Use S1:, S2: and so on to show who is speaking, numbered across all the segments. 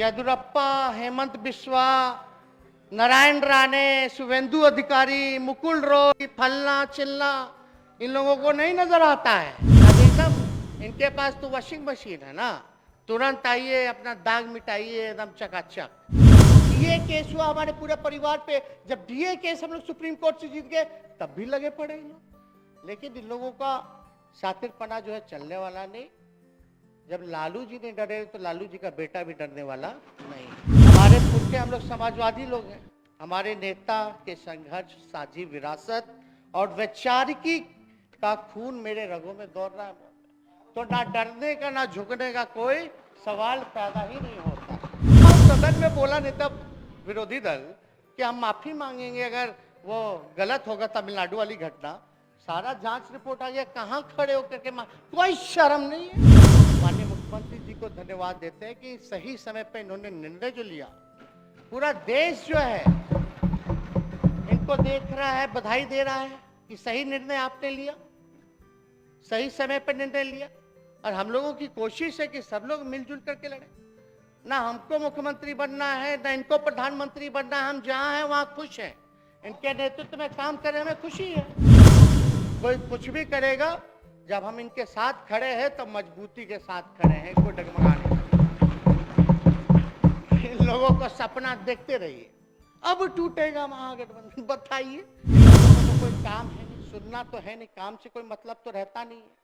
S1: येदुरप्पा, हेमंत बिस्वा, नारायण राणे, शुभेंदु अधिकारी, मुकुल रॉय, फलना चिल्ला, इन लोगों को नहीं नजर आता है। अभी सब इनके पास तो वॉशिंग मशीन है ना, तुरंत आइए अपना दाग मिटाइए एकदम चकाचक। डीए केस हुआ हमारे पूरे परिवार पे, जब डीए केस हम लोग सुप्रीम कोर्ट से जीत गए तब भी लगे पड़े इन लोग। लेकिन इन लोगों का शातिरपना जो है चलने वाला नहीं। जब लालू जी नहीं डरे तो लालू जी का बेटा भी डरने वाला नहीं। हमारे पुरखे हम लोग समाजवादी लोग हैं। हमारे नेता के संघर्ष, साझी विरासत और वैचारिकी का खून मेरे रगों में दौड़ रहा है। तो ना डरने का ना झुकने का कोई सवाल पैदा ही नहीं होता। सदन में बोला नेता विरोधी दल कि हम माफी मांगेंगे अगर वो गलत होगा, तमिलनाडु वाली घटना, सारा जांच रिपोर्ट आ गया, कहां खड़े होकर के कोई शर्म नहीं है। माननीय मुख्यमंत्री जी को धन्यवाद देते हैं कि सही समय पे इन्होंने निर्णय जो लिया, पूरा देश जो है इनको देख रहा है, बधाई दे रहा है कि सही निर्णय आपने लिया, सही समय पर निर्णय लिया। और हम लोगों की कोशिश है कि सब लोग मिलजुल करके लड़े। ना हमको मुख्यमंत्री बनना है, ना इनको प्रधानमंत्री बनना है, हम जहां हैं वहां खुश हैं। इनके नेतृत्व में काम करने में खुशी है। कोई कुछ भी करेगा, जब हम इनके साथ खड़े हैं तो मजबूती के साथ खड़े हैं, कोई डगमगाने। इन लोगों का सपना देखते रहिए, अब टूटेगा महागठबंधन। बताइए, तो कोई काम है नहीं, सुनना तो है नहीं, काम से कोई मतलब तो रहता नहीं है।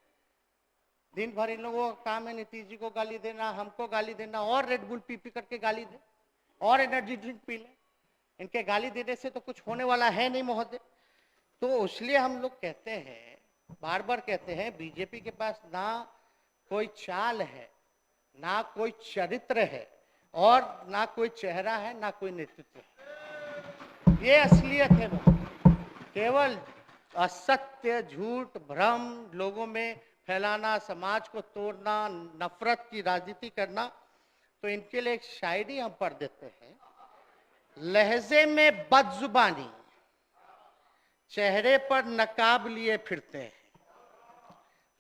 S1: दिन भर इन लोगों का काम है नीतीश जी को गाली देना, हमको गाली देना, और रेड बुल पी पी करके गाली दे, और एनर्जी ड्रिंक पी ले। इनके गाली देने से तो कुछ होने वाला है नहीं महोदय। तो इसलिए हम लोग कहते हैं, बार बार कहते हैं, बीजेपी के पास ना कोई चाल है, ना कोई चरित्र है, और ना कोई चेहरा है, ना कोई नेतृत्व है। ये असलियत है। केवल असत्य, झूठ, भ्रम लोगों में फैलाना, समाज को तोड़ना, नफरत की राजनीति करना। तो इनके लिए एक शायरी हम पढ़ देते हैं। लहजे में बदजुबानी, चेहरे पर नकाब लिए फिरते हैं।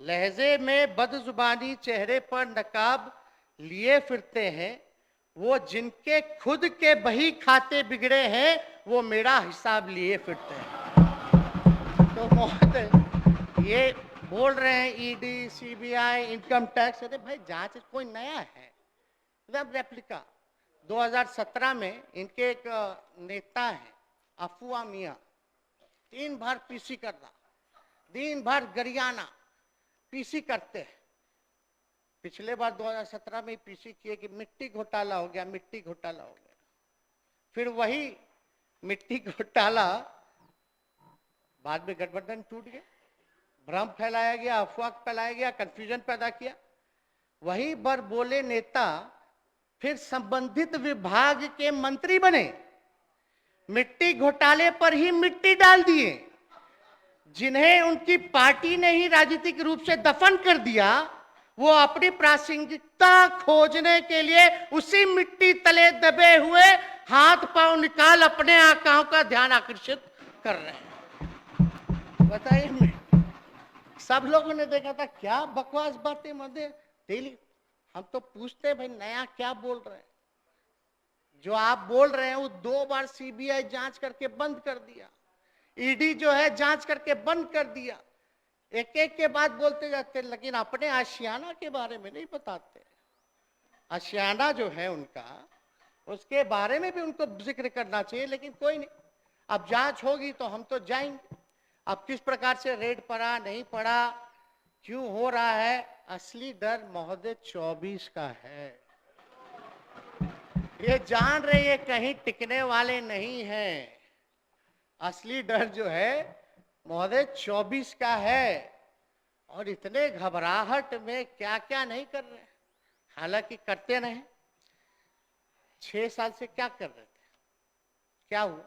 S1: लहजे में बदजुबानी, चेहरे पर नकाब लिए फिरते हैं। वो जिनके खुद के बही खाते बिगड़े हैं, वो मेरा हिसाब लिए फिरते हैं। तो महोदय ये बोल रहे हैं ईडी, सीबीआई, इनकम टैक्स, अरे भाई जांच कोई नया है, एकदम रेप्लिका। 2017 में इनके एक नेता है अफवाह मियां, दिन भर पीसी करना, दिन भर गरियाना, पीसी करते हैं। पिछले बार 2017 में पीसी किए कि मिट्टी घोटाला हो गया, मिट्टी घोटाला हो गया। फिर वही मिट्टी घोटाला, बाद में गठबंधन टूट गया, भ्रम फैलाया गया, अफवाह फैलाया गया, कंफ्यूजन पैदा किया। वही पर बोले नेता फिर संबंधित विभाग के मंत्री बने, मिट्टी घोटाले पर ही मिट्टी डाल दिए। जिन्हें उनकी पार्टी ने ही राजनीतिक रूप से दफन कर दिया, वो अपनी प्रासंगिकता खोजने के लिए उसी मिट्टी तले दबे हुए हाथ पांव निकाल अपने आकाओं का ध्यान आकर्षित कर रहे हैं। बताइए, सब लोगों ने देखा था, क्या बकवास बातें मध्य डेली। हम तो पूछते हैं भाई नया क्या बोल रहे हैं। जो आप बोल रहे हैं वो 2 बार सीबीआई जांच करके बंद कर दिया, ईडी जो है जांच करके बंद कर दिया। एक एक के बाद बोलते जाते, लेकिन अपने आशियाना के बारे में नहीं बताते। आशियाना जो है उनका, उसके बारे में भी उनको जिक्र करना चाहिए, लेकिन कोई नहीं। अब जांच होगी तो हम तो जाएंगे। अब किस प्रकार से रेड पड़ा, नहीं पड़ा, क्यों हो रहा है, असली डर महोदय 24 का है। ये जान रहे ये कहीं टिकने वाले नहीं हैं। असली डर जो है महोदय 24 का है। और इतने घबराहट में क्या क्या नहीं कर रहे, हालांकि करते रहे। 6 साल से क्या कर रहे थे, क्या हुआ,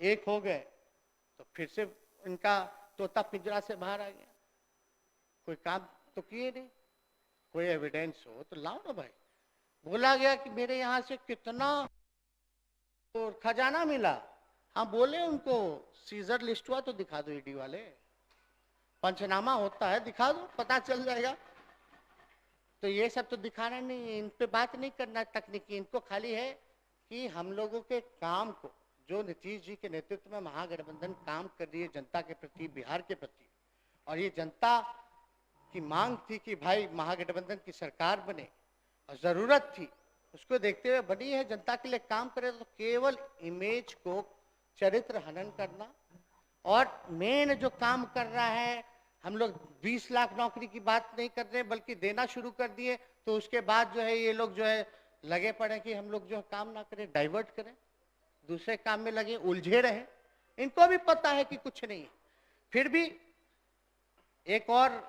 S1: एक हो गए तो फिर से इनका तोता पिंजरा से बाहर आ गया। कोई काम तो किए नहीं, कोई एविडेंस हो तो लाओ ना भाई। बोला गया कि मेरे यहाँ से कितना तो खजाना मिला, हाँ बोले उनको सीजर लिस्ट हुआ तो दिखा दो, ईडी वाले पंचनामा होता है दिखा दो, पता चल जाएगा। तो ये सब तो दिखाना नहीं है, इन पे बात नहीं करना तकनीकी, इनको खाली है कि हम लोगों के काम को, जो नीतीश जी के नेतृत्व में महागठबंधन काम कर रही है जनता के प्रति, बिहार के प्रति, और ये जनता की मांग थी कि भाई महागठबंधन की सरकार बने और जरूरत थी, उसको देखते हुए बनी है, जनता के लिए काम करे, तो केवल इमेज को चरित्र हनन करना। और मेन जो काम कर रहा है, हम लोग 20 लाख नौकरी की बात नहीं कर रहे बल्कि देना शुरू कर दिए, तो उसके बाद जो है ये लोग जो है लगे पड़े कि हम लोग जो है काम ना करें, डाइवर्ट करें, दूसरे काम में लगे, उलझे रहे। इनको भी पता है कि कुछ नहीं है। फिर भी एक और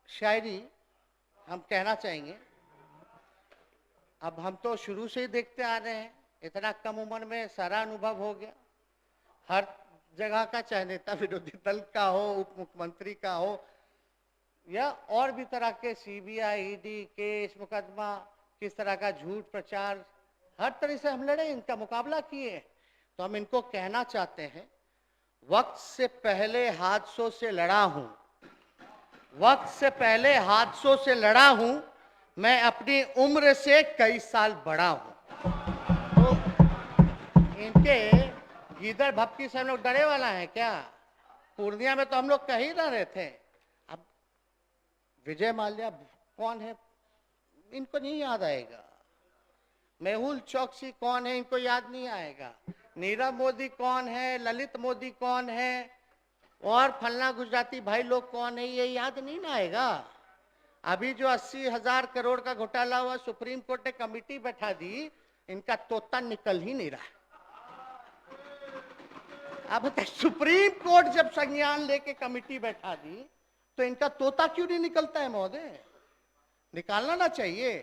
S1: शायरी हम कहना चाहेंगे। अब हम तो शुरू से ही देखते आ रहे हैं, इतना कम उम्र में सारा अनुभव हो गया, हर जगह का, चाहे नेता विरोधी दल का हो, उप मुख्यमंत्री का हो, या और भी तरह के सीबीआई, ईडी केस, मुकदमा, किस तरह का झूठ प्रचार, हर तरह से हम लड़े, इनका मुकाबला किए। तो हम इनको कहना चाहते हैं, वक्त से पहले हादसों से लड़ा हूं, वक्त से पहले हादसों से लड़ा हूं, मैं अपनी उम्र से कई साल बड़ा हूं। तो इनके गीदड़ भक्ति से हम लोग डरे वाला है क्या? पूर्णिया में तो हम लोग कह ही रहे थे। अब विजय माल्या कौन है इनको नहीं याद आएगा, मेहुल चौकसी कौन है इनको याद नहीं आएगा, नीरव मोदी कौन है, ललित मोदी कौन है, और फलना गुजराती भाई लोग कौन है, ये याद नहीं ना आएगा। अभी जो 80,000 करोड़ का घोटाला हुआ, सुप्रीम कोर्ट ने कमेटी बैठा दी, इनका तोता निकल ही नहीं रहा। अब सुप्रीम कोर्ट जब संज्ञान लेके कमेटी बैठा दी, तो इनका तोता क्यों नहीं निकलता है महोदय? निकालना ना चाहिए,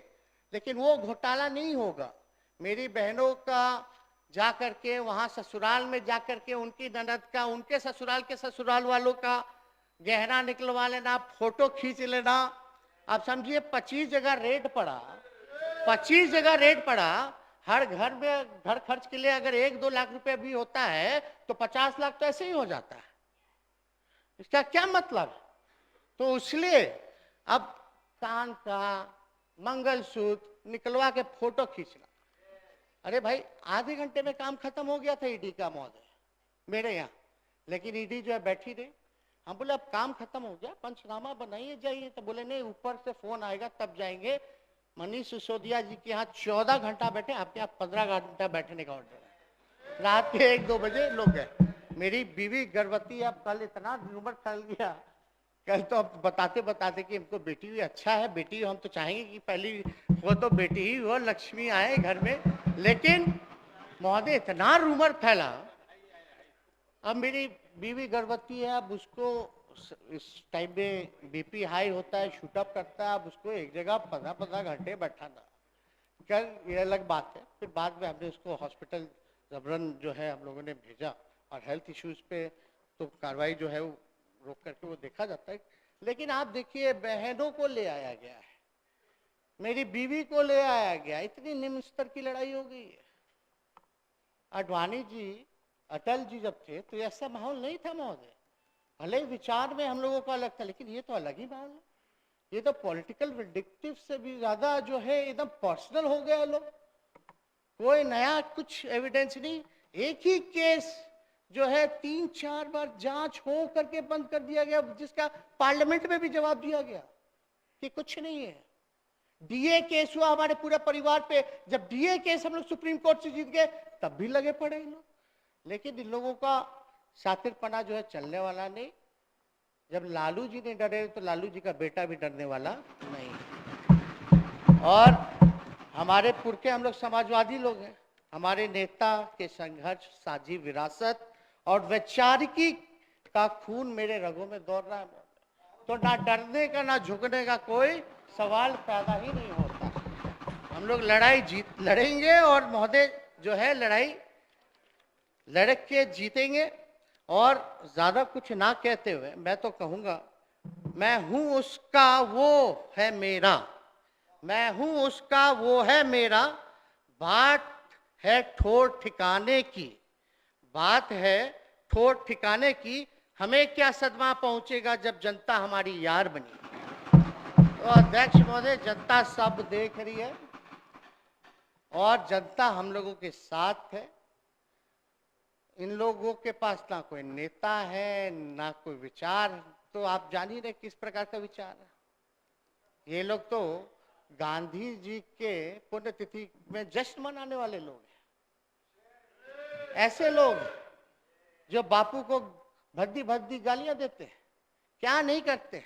S1: लेकिन वो घोटाला नहीं होगा। मेरी बहनों का जा करके वहां ससुराल में जा करके उनकी ननद का, उनके ससुराल के ससुराल वालों का गहना निकलवा लेना, फोटो खींच लेना। आप समझिए 25 जगह रेड पड़ा, 25 जगह रेड पड़ा। हर घर में घर खर्च के लिए अगर 1-2 लाख रुपए भी होता है तो 50 लाख तो ऐसे ही हो जाता है। इसका क्या मतलब? तो इसलिए अब कान का मंगलसूत्र निकलवा के फोटो खींचना, अरे भाई आधे घंटे में काम खत्म हो गया था ईडी का महोदय मेरे यहाँ, लेकिन ईडी जो है बैठी रही। हम बोले अब काम खत्म हो गया, पंचनामा बनाइए जाइए, तो बोले नहीं ऊपर से फोन आएगा तब जाएंगे। मनीष सिसोदिया जी के यहाँ 14 घंटा बैठे, आपके यहाँ 15 घंटा बैठने का ऑर्डर है। रात के 1-2 बजे लोग गए। मेरी बीवी गर्भवती, अब कल इतना र्यूमर फैल गया, कल तो अब बताते बताते कि हमको बेटी हुई, अच्छा है बेटी, हम तो चाहेंगे कि पहली वो तो बेटी ही हो, लक्ष्मी आए घर में, लेकिन महोदय इतना रूमर फैला। अब मेरी बीवी गर्भवती है, अब उसको इस टाइम में बीपी हाई होता है, शूटअप करता है, अब उसको एक जगह 15-15 घंटे बैठाना, कल ये अलग बात है। फिर बाद में हमने उसको हॉस्पिटल जबरन जो है हम लोगों ने भेजा, और हेल्थ इश्यूज पे तो कार्रवाई जो है वो रोक करके वो देखा जाता है। लेकिन आप देखिए बहनों को ले आया गया है, मेरी बीवी को ले आया गया, इतनी निम्न स्तर की लड़ाई हो गई है। आडवाणी जी, अटल जी जब थे तो ऐसा माहौल नहीं था महोदय। भले विचार में हम लोगों का अलग था, लेकिन ये तो अलग ही माहौल है। ये तो पॉलिटिकल विंडिक्टिव से भी ज्यादा जो है एकदम पर्सनल हो गया लोग। कोई नया कुछ एविडेंस नहीं, एक ही केस जो है 3-4 बार जांच हो करके बंद कर दिया गया, जिसका पार्लियामेंट में भी जवाब दिया गया कि कुछ नहीं है। डीए केस हुआ हमारे पूरे परिवार पे, जब डीए केस हम लोग सुप्रीम कोर्ट से जीत गए तब भी लगे पड़े इन लोग। लेकिन इन लोगों का शातिरपना जो है चलने वाला नहीं। जब लालू जी नहीं डरे तो लालू जी का बेटा भी डरने वाला नहीं। और हमारे पुरखे हम लोग समाजवादी लोग हैं, हमारे नेता के संघर्ष, साझी विरासत और वैचारिकी का खून मेरे रगों में दौड़ रहा है, तो ना डरने का ना झुकने का कोई सवाल पैदा ही नहीं होता। हम लोग लड़ाई लड़ेंगे, और महोदय जो है लड़ाई लड़ के जीतेंगे। और ज्यादा कुछ ना कहते हुए मैं तो कहूंगा, मैं हूं उसका वो है मेरा, मैं हूं उसका वो है मेरा, बात है ठोर ठिकाने की, बात है ठोर ठिकाने की, हमें क्या सदमा पहुंचेगा जब जनता हमारी यार बनी। तो अध्यक्ष महोदय, जनता सब देख रही है और जनता हम लोगों के साथ है। इन लोगों के पास ना कोई नेता है ना कोई विचार, तो आप जान ही रहे किस प्रकार का विचार है। ये लोग तो गांधी जी के पुण्यतिथि में जश्न मनाने वाले लोग हैं। ऐसे लोग जो बापू को भद्दी भद्दी गालियां देते हैं, क्या नहीं करते।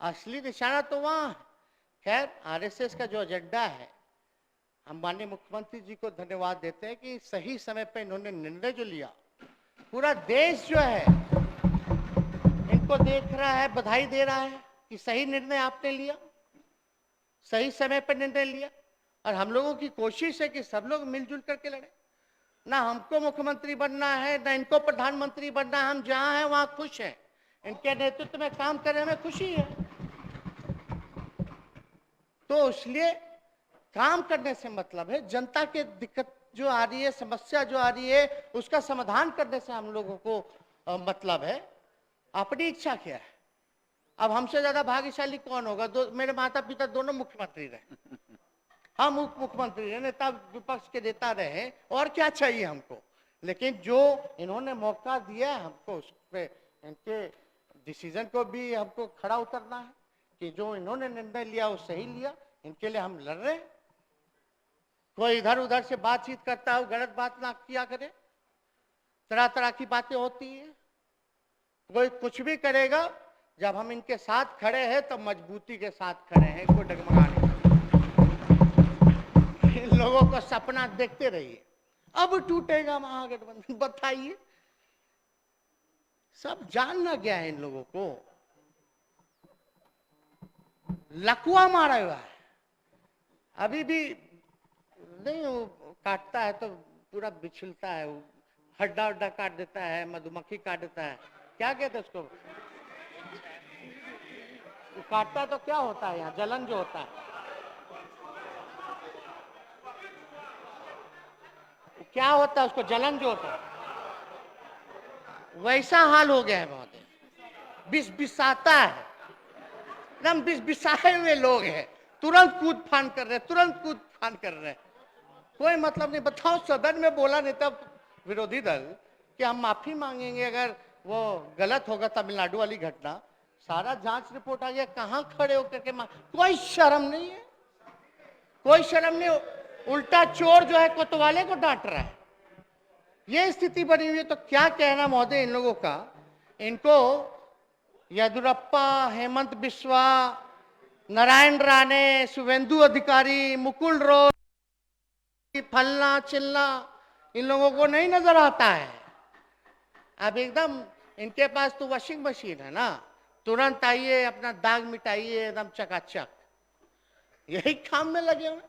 S1: असली निशाना तो वहां है। खैर, आरएसएस का जो एजेंडा है, हम माननीय मुख्यमंत्री जी को धन्यवाद देते हैं कि सही समय पे इन्होंने निर्णय जो लिया, पूरा देश जो है इनको देख रहा है, बधाई दे रहा है कि सही निर्णय आपने लिया, सही समय पर निर्णय लिया। और हम लोगों की कोशिश है कि सब लोग मिलजुल करके लड़े। ना हमको मुख्यमंत्री बनना है ना इनको प्रधानमंत्री बनना है, हम जहां हैं वहां खुश हैं। इनके नेतृत्व में काम करने में खुशी है, तो इसलिए काम करने से मतलब है जनता के दिक्कत जो आ रही है, समस्या जो आ रही है, उसका समाधान करने से हम लोगों को मतलब है। अपनी इच्छा क्या है? अब हमसे ज्यादा भाग्यशाली कौन होगा? मेरे माता पिता दोनों मुख्यमंत्री रहे, हम उप मुख्यमंत्री रहे, नेता विपक्ष के नेता रहे, और क्या चाहिए हमको। लेकिन जो इन्होंने मौका दिया हमको, उस पे इनके डिसीजन को भी हमको खड़ा उतरना है कि जो इन्होंने निर्णय लिया वो सही लिया। इनके लिए हम लड़ रहे हैं। कोई इधर उधर से बातचीत करता है, गलत बात ना किया करे। तरह तरह की बातें होती है, कोई कुछ भी करेगा। जब हम इनके साथ खड़े हैं तो मजबूती के साथ खड़े हैं, कोई डगमगा नहीं। इन लोगों को सपना देखते रहिए, अब टूटेगा महागठबंधन, बताइए। सब जानना क्या है इन लोगों को, लकुआ मारा हुआ है। अभी भी नहीं, वो काटता है तो पूरा बिछलता है, वो हड्डा हड्डा काट देता है, मधुमक्खी काट देता है, क्या कहते हैं उसको, काटता है तो क्या होता है, यहाँ जलन जो होता है, क्या होता है उसको, जलन जो होता है, वैसा हाल हो गया है महोदय। बिस बिसाता है, एकदम बिस बिसाए हुए लोग हैं, तुरंत कूद फान कर रहे, तुरंत कूद फान कर रहे, कोई मतलब नहीं। बताओ, सदन में बोला नेता विरोधी दल कि हम माफी मांगेंगे अगर वो गलत होगा, तमिलनाडु वाली घटना, सारा जांच रिपोर्ट आ गया, कहां खड़े होकर के कोई शर्म नहीं है, कोई शर्म नहीं। उल्टा चोर जो है कोतवाले को डांट रहा है। ये स्थिति बनी हुई है, तो क्या कहना महोदय इन लोगों का। इनको येदुरप्पा, हेमंत बिस्वा, नारायण राणे, शुभेंदु अधिकारी, मुकुल रोय, फलना चिल्ला, इन लोगों को नहीं नजर आता है। अब एकदम इनके पास तो वॉशिंग मशीन है ना, तुरंत आइए, अपना दाग मिटाइए, एकदम चकाचक, यही काम में लगे हुए।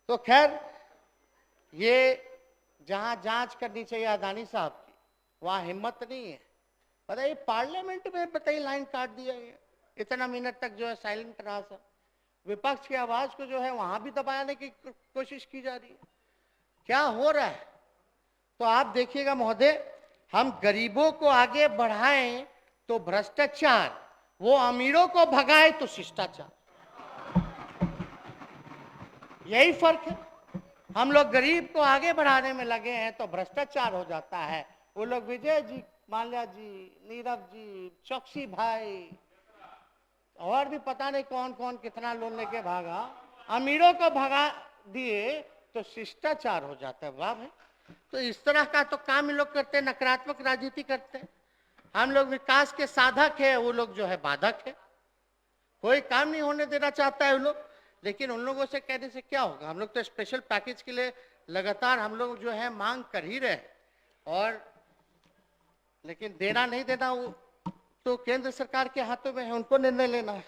S1: तो खैर, ये जहां जांच करनी चाहिए अदानी साहब की, वहां हिम्मत नहीं है। बताइए, पार्लियामेंट में बताइए लाइन काट दिया गया, इतना मिनट तक जो है साइलेंट रहा सब। विपक्ष की आवाज को जो है वहां भी दबाने की कोशिश की जा रही है। क्या हो रहा है? तो आप देखिएगा महोदय, हम गरीबों को आगे बढ़ाएं तो भ्रष्टाचार, वो अमीरों को भगाए तो शिष्टाचार, यही फर्क है। हम लोग गरीब को आगे बढ़ाने में लगे हैं तो भ्रष्टाचार हो जाता है। वो लोग विजय जी, माल्या जी, नीरव जी, चौकसी भाई, और भी पता नहीं कौन कौन कितना लोन लेके भागा, अमीरों को भगा दिए तो शिष्टाचार हो जाता है। वाह भाई, तो इस तरह का तो काम इन लोग करते हैं, नकारात्मक राजनीति करते हैं। हम लोग विकास के साधक है, वो लोग जो है बाधक है। कोई काम नहीं होने देना चाहता है वो लोग। लेकिन उन लोगों से कहने से क्या होगा? हम लोग तो स्पेशल पैकेज के लिए लगातार हम लोग जो है मांग कर ही रहे, और लेकिन देना नहीं देना वो तो केंद्र सरकार के हाथों में है, उनको निर्णय लेना है।